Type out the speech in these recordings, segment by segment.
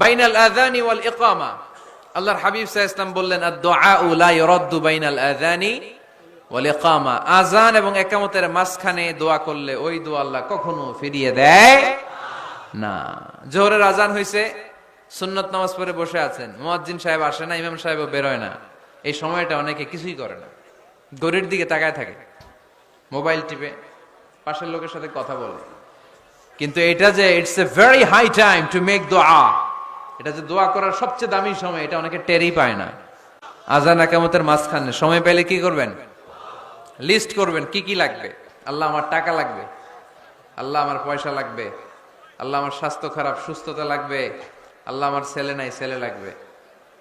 বাইনাল আযানি ওয়াল ইকামা। আল্লাহর হাবিব সাল্লাল্লাহু আলাইহি ওয়াসাল্লাম বললেন, আদ-দুআউ লা ইউরাদ্দু বাইনাল আযানি ওয়াল ইকামা। আযান এবং ইকামতের মাঝখানে দোয়া করলে ওই দোয়া আল্লাহ কখনো ফিরিয়ে দেয় না। জোহরের আযান হইছে, সুন্নত নামাজ পড়ে বসে আছেন, মুয়াজ্জিন সাহেব আসে না, ইমাম সাহেবও বের হয় না। এই সময়টা অনেকে কিছুই করে না, ঘড়ির দিকে তাকায় থাকে, মোবাইল টিপে, পাশের লোকের সাথে কথা বলে। কিন্তু এটা যে it's a very high time to make দোয়া, এটা যে দোয়া করার সবচেয়ে দামি সময়, এটা অনেকে টেরই পায় না। আযান ইকামতের মাঝখানে সময় পেলে কি করবেন? লিস্ট করবেন কি কি লাগবে। আল্লাহ আমার টাকা লাগবে, আল্লাহ আমার পয়সা লাগবে, আল্লাহ আমার স্বাস্থ্য খারাপ সুস্থতা লাগবে, আল্লাহ আমার ছেলে নাই ছেলে লাগবে,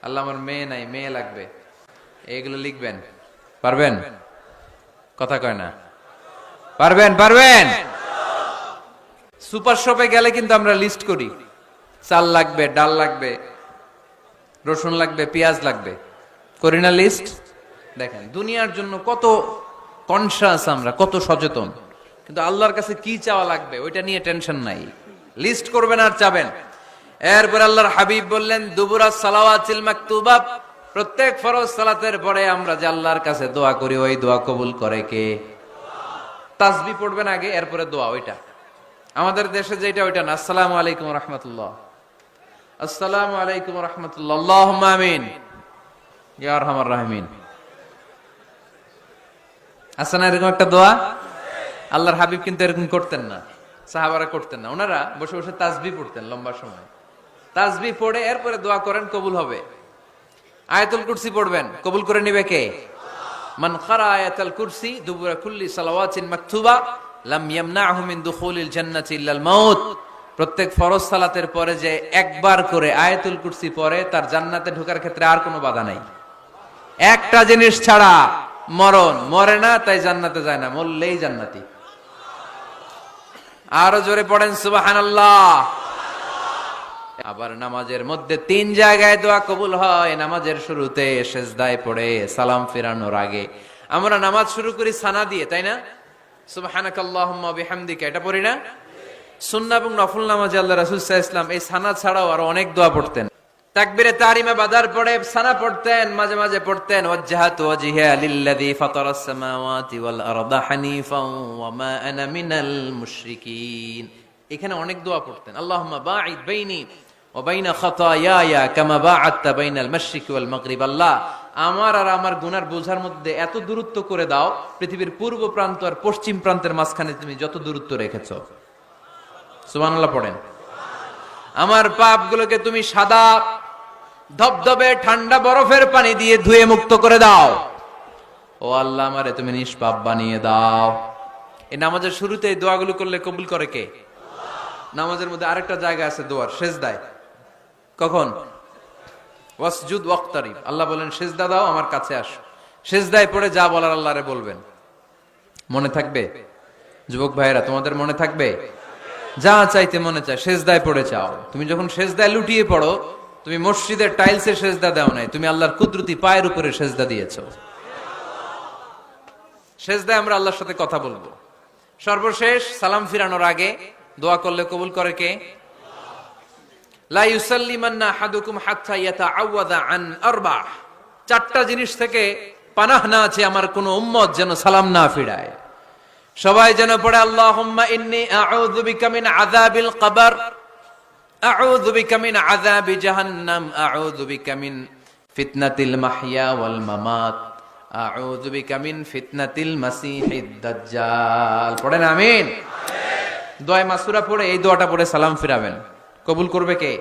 আল্লাহ আমার মেয়ে নাই মেয়ে লাগবে। এগুলো লিখবেন। পারবেন? কথা কয় না। পারবেন? পারবেন? সুপার শপে গেলে কিন্তু আমরা লিস্ট করি, চাল লাগবে, ডাল লাগবে, রসুন লাগবে, পেঁয়াজ লাগবে, করি না লিস্ট? দেখেন দুনিয়ার জন্য কত কনসাস আমরা, কত সচেতন, কিন্তু আল্লাহর কাছে কি চাওয়া লাগবে ওইটা নিয়ে টেনশন নাই। লিস্ট করবেন আর চাবেন। এরপর আল্লাহর হাবিব বললেন, দুবুরাস সালাওয়াতিল মাকতুবা, প্রত্যেক ফরজ সালাতের পরে আমরা যে আল্লাহর কাছে দোয়া করি, ওই দোয়া কবুল করে কে? তাসবিহ পড়বেন আগে, এরপরে দোয়া। ওইটা আমাদের দেশে যেটা, ওইটা না। আসসালামু আলাইকুম ওয়া রাহমাতুল্লাহ, আসসালামু আলাইকুম ওয়া রাহমাতুল্লাহ, আল্লাহুম্মা আমিন ইয়া আরহামার রাহিমিন। আছে না এরকম একটা দোয়া? আল্লাহর হাবিব কিন্তু এরকম করতেন না, সাহাবারা করতেন না। ওনারা বসে বসে তাসবিহ পড়তেন লম্বা সময়। তাসবিহ পড়ে এরপরে দোয়া করেন, কবুল হবে। আয়াতুল কুরসি পড়বেন, কবুল করে নিবে কে? মান ক্বারা আয়াতুল কুরসি দুবুরা কুল্লি সালাওয়াতিন মাকতুবা লাম ইয়ামনাহু মিন দুখুলিল জান্নাতি ইল্লাল মাউত। প্রত্যেক ফরজ সালাতের পরে যে একবার করে আয়াতুল কুরসি পড়ে, তার জান্নাতে ঢোকার ক্ষেত্রে আর কোনো বাধা নাই। একটা জিনিস ছাড়া, মরণ। মরে না তাই জান্নাতে যায় না, মরলেই জান্নাতি। আরো জোরে পড়েন সুবহানাল্লাহ। আবার নামাজের মধ্যে 3 জায়গায় দোয়া কবুল হয়। নামাজের শুরুতে সিজদায় পড়ে সালাম ফেরানোর আগে। আমরা নামাজ শুরু করি সানা দিয়ে, তাই না? সুবহানাকাল্লাহুম্মা বিহামদিকা, এটা পড়ি না? সুন্নাহ এবং নফল নামাজে আল্লাহ রাসূল সাল্লাল্লাহু আলাইহি ওয়াসাল্লাম এই সানা ছাড়াও আরো অনেক দোয়া পড়তেন। তাকবীরে তাহরিমা বাদার পড়ে সানা পড়তেন, মাঝে মাঝে পড়তেন ওয়াজ্জাহাতু ওয়াজহিয়া লিল্লাযী ফাতারাস সামাওয়াতি ওয়াল আরদা হানিফাও ওয়া মা আনা মিনাল মুশরিকিন। এখানে অনেক দোয়া পড়তেন। আল্লাহুম্মা বাঈদ বাইনি ওয়া বাইনা খাতায়ায়া কামা বা'আদতা বাইনাল মাশরিকি ওয়াল মাগরিব। আল্লাহ, আমার আর আমার গুনার বোঝার মধ্যে এত দূরত্ব করে দাও, পৃথিবীর পূর্ব প্রান্ত আর পশ্চিম প্রান্তের মাঝখানে তুমি যত দূরত্ব রেখেছো। সুবহানাল্লাহ পড়েন। আমার পাপগুলোকে তুমি সাদা ধবধবে ঠান্ডা বরফের পানি দিয়ে ধুয়ে মুক্ত করে দাও। ও আল্লাহ, আমারে তুমি নিষ্পাপ বানিয়ে দাও। এই নামাজের শুরুতে এই দোয়াগুলো করলে কবুল করে কে? নামাজের মধ্যে আরেকটা জায়গা আছে দোয়ার, সিজদায়। কখন? ওয়াসজুদ ওয়াক্তারিব। আল্লাহ বলেন সিজদা দাও, আমার কাছে আসো। সিজদায় পড়ে যা বলার আল্লাহরে বলবেন। মনে থাকবে? যুবক ভাইয়েরা, তোমাদের মনে থাকবে? যা চাইতে মনে চায় সিজদায় পড়ে চাও। তুমি যখন সিজদায় লুটিয়ে পড়ো, তুমি মসজিদের টাইলসে সিজদা দাও নাই, তুমি আল্লাহর কুদরতি পায়ের উপরে সিজদা দিয়েছো। সিজদায় আমরা আল্লাহর সাথে কথা বলবো। সর্বশেষ সালাম ফিরানোর আগে দোয়া করলে কবুল করে কে? লা ইউসাল্লিমান্না আহাদুকুম হাত্তা ইয়াতাআওয়াযা আন আরবা। 4টা জিনিস থেকে পানাহ না আছে আমার কোন উম্মত যেন সালাম না ফিরায়। সবাই যেন পড়ে আল্লাহুম্মা ইন্নী আউযু বিকা মিন আযাবিল কবর, আউযু বিকা মিন আযাবি জাহান্নাম, আউযু বিকা মিন ফিতনাতিল মাহইয়া ওয়াল মামাত, আউযু বিকা মিন ফিতনাতিল মাসিহিদ দাজ্জাল। পড়েন আমিন। দোয়া মাসুরা পড়ে এই দোয়াটা পড়ে সালাম ফিরাবেন। কবুল করবে কে?